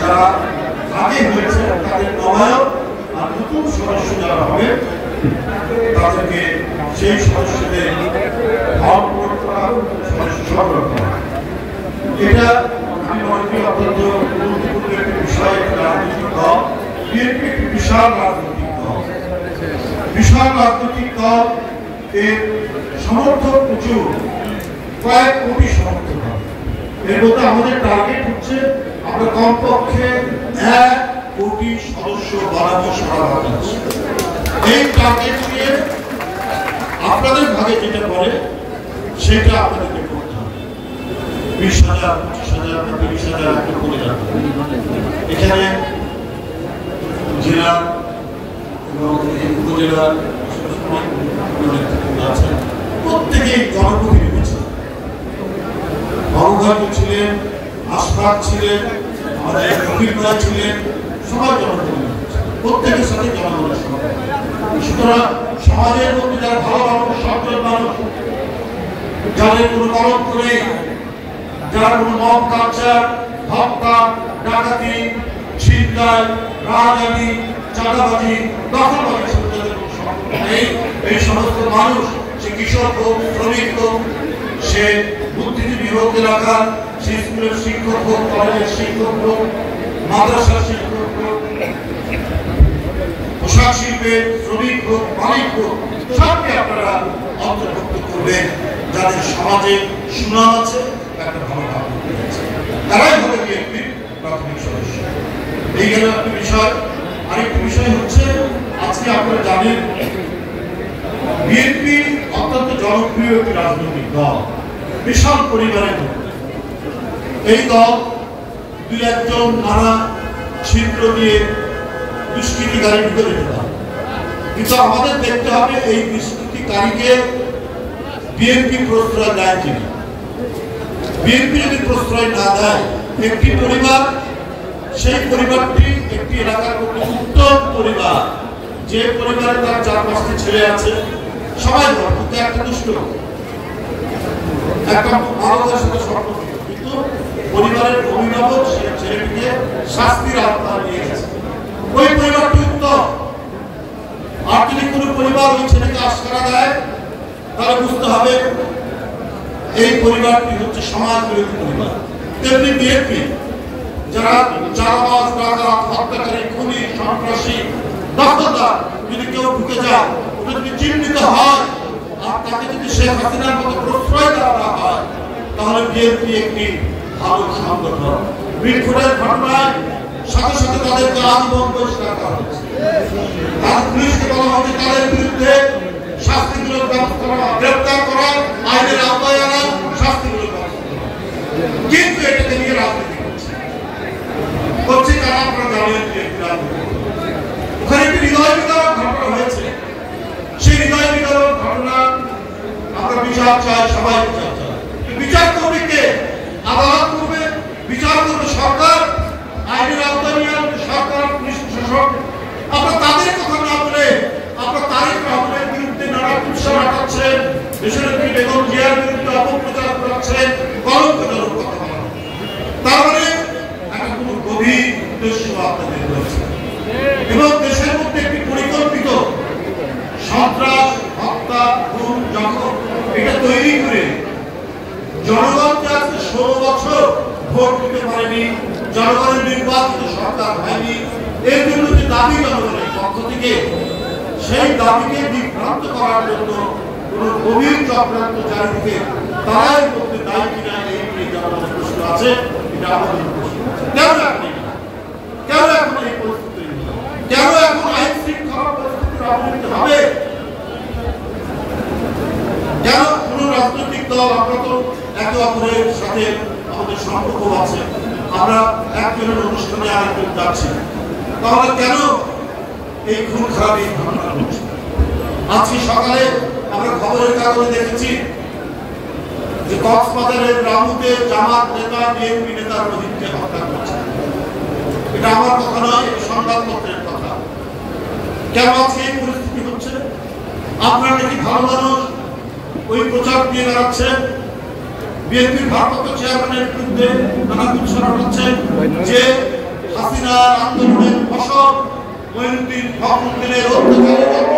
যারা আগে হয়েছে তাদের নবায়ন আর নতুন সদস্য যারা হবে তাদেরকে সেই সদস্যদের এটা আমি মনে করি অত্যন্ত গুরুত্বপূর্ণ একটি বিষয়। রাজনৈতিক দল বিএনপি একটি বিশাল রাজনৈতিক দল, বিশাল রাজনৈতিক দল, এর সমর্থক প্রচুর, কয়েক কোটি সমর্থক। এর মধ্যে আমাদের টার্গেট হচ্ছে আমরা কমপক্ষে 1 কোটি সদস্য বাড়াবো সারা বাংলাদেশে। এই টার্গেট নিয়ে আপনাদের ভাগে যেটা পড়ে সেটা আপনাদেরকে করতে হবে। 20,000, 25,000, 30,000 করে যাবে। এখানে জেলা এবং উপজেলার প্রত্যেকেই জনপ্রতিনিধি ছিলেন, ভগবান ছিলেন, আশফাক ছিলেন, আমাদের রবীন্দ্র ছিলেন, সবাই জনপ্রতিনিধি, প্রত্যেকের সাথে জনগণের সঙ্গে। সুতরাং সমাজের মধ্যে যারা ভালো মানুষ, সচেতন মানুষ, যাদের কোনো কলঙ্ক নেই, যারা কোনো মব কালচার, হত্যা, ডাকাতি, ছিনতাই, রাজনীতি, চাঁদাবাজি, দখলবাজি নেই, এই সমস্ত মানুষ, সে কৃষক হোক, শ্রমিক হোক, সে বুদ্ধিজীবী হোক এলাকার, সে স্কুলের শিক্ষক হোক, কলেজের শিক্ষক হোক, মাদ্রাসার শিক্ষক হোক, পোশাক শিল্পের শ্রমিক হোক, মালিক হোক, সবকে আপনারা অন্তর্ভুক্ত করবেন যাদের সমাজে সুনাম আছে, একটা ভালো ভাব আছে, তারাই হবে বিএনপির প্রাথমিক সদস্য। এই গেল একটি বিষয়। আরেকটি বিষয় হচ্ছে, আজকে আপনারা জানেন বিএনপি অত্যন্ত জনপ্রিয় একটি রাজনৈতিক দল, বিশাল পরিবারের দল। এই দল 2-1 নানা ছিদ্র দিয়ে দুষ্কৃতিকারী ঢুকে যেতে পারে, কিন্তু আমাদের দেখতে হবে এই দুষ্কৃতিকারীকে বিএনপি প্রশ্রয় দেয় কিনা। বিএনপি যদি প্রশ্রয় না দেয়, একটি পরিবার, সেই পরিবারটি একটি এলাকার উত্তম পরিবার, যে পরিবারে তার 4-5টি ছেলে আছে, সবাই কিন্তু একটা দুষ্ট, একটা মানবের সাথে সম্পর্ক, কিন্তু পরিবারের অভিভাবক সে ছেলেটিকে শাস্তির আওতায় নিয়ে গেছে, ওই পরিবারটি উত্তম। আর যদি কোনো পরিবার ওই ছেলেকে আশ্রয় দেয়, তাহলে বুঝতে হবে এই পরিবারটি হচ্ছে সমাজ বিরোধী পরিবার। তেমনি বিএনপি যারা চাঁদাবাজ, ডাকাত, হত্যাকারী, খুনি, সন্ত্রাসী, দখলদার যদি কেউ ঢুকে যায়, ওটা যদি চিহ্নিত হয় আর তাকে যদি শেখ হাসিনার মতো প্রশ্রয় দেওয়া হয়, তাহলে বিএনপি একটি ভালো সংগঠন। বিক্ষোভের ঘটনায় সাথে সাথে তাদেরকে আজীবন বহিষ্কার করা হয়েছে। আর পুলিশকে বলা হচ্ছে তাদের বিরুদ্ধে শাস্তিমূলক ব্যবস্থা নেওয়া, গ্রেপ্তার করা, আইনের আওতায় আনা, শাস্তিমূলক ব্যবস্থা নেওয়া। কিন্তু এটাকে নিয়ে রাজনীতি করছে তারা। আপনারা জানেন যে ওখানে একটি হৃদয় বিদারক ঘটনা হয়েছে। সেই হৃদয় বিদারক ঘটনা আমরা বিচার চাই, সবাই বিচার চাই। বিচার করবে কে? আদালত করবে, বিচার করবে সরকার, আইনের আওতায় নিয়ে আসবে সরকার, পুলিশ প্রশাসন। আপনারা তাদের কথা না বলে আপনারা তারেক রহমানের বিরুদ্ধে নানা কুৎসা রাখাচ্ছেন, দেশনেত্রী বেগম জিয়ার বিরুদ্ধে অপপ্রচার করাচ্ছেন, কলঙ্কজনক কথা বলা। তার মানে একটা কোনো গভীর উদ্দেশ্য আপনাদের রয়েছে এবং দেশের মধ্যে একটি পরিকল্পিত সন্ত্রাস, হত্যা, খুন, জখম এটা তৈরি করে জনগণকে আজকে 16 বছর ভোট দিতে পারেনি, জনগণের নির্বাচিত সরকার হয়নি, এর জন্য যে দাবি জনগণের পক্ষ থেকে, সেই দাবিকে বিভ্রান্ত করার জন্য কোন গভীর চক্রান্ত চারিদিকে তারাই করতে দায়ী কিনা, এই নিয়ে জনগণের প্রশ্ন আছে। এটা আমাদের প্রশ্ন। কেন এখন এই পরিস্থিতি, কেন এখন আইন শৃঙ্খলা পরিস্থিতির অবনতি হবে? কেন কোন রাজনৈতিক দল, আমরা তো একে অপরের সাথে আমাদের সম্পর্ক আছে, আমরা একজনের অনুষ্ঠানে আরেকজন যাচ্ছি, তাহলে কেন এই খুন খারাপ এই ঘটনা ঘটছে? আজকে সকালে আমরা খবরের কাগজে দেখেছি যে কক্সবাজারের রামুতে জামাত নেতা, বিএনপি নেতার রোহিতকে হত্যা করছে। এটা আমার কথা নয়, এটা সংবাদপত্রের কথা। কেন আজকে এই পরিস্থিতি হচ্ছে? আপনারা নাকি ভালো মানুষ, ওই প্রচার দিয়ে বেড়াচ্ছেন, বিএনপির ভারপ্রাপ্ত চেয়ারম্যানের বিরুদ্ধে নানা কুৎসা রটাচ্ছেন যে জুলাই আন্দোলনের ফসল মঈনুদ্দিনের অত্যাচারের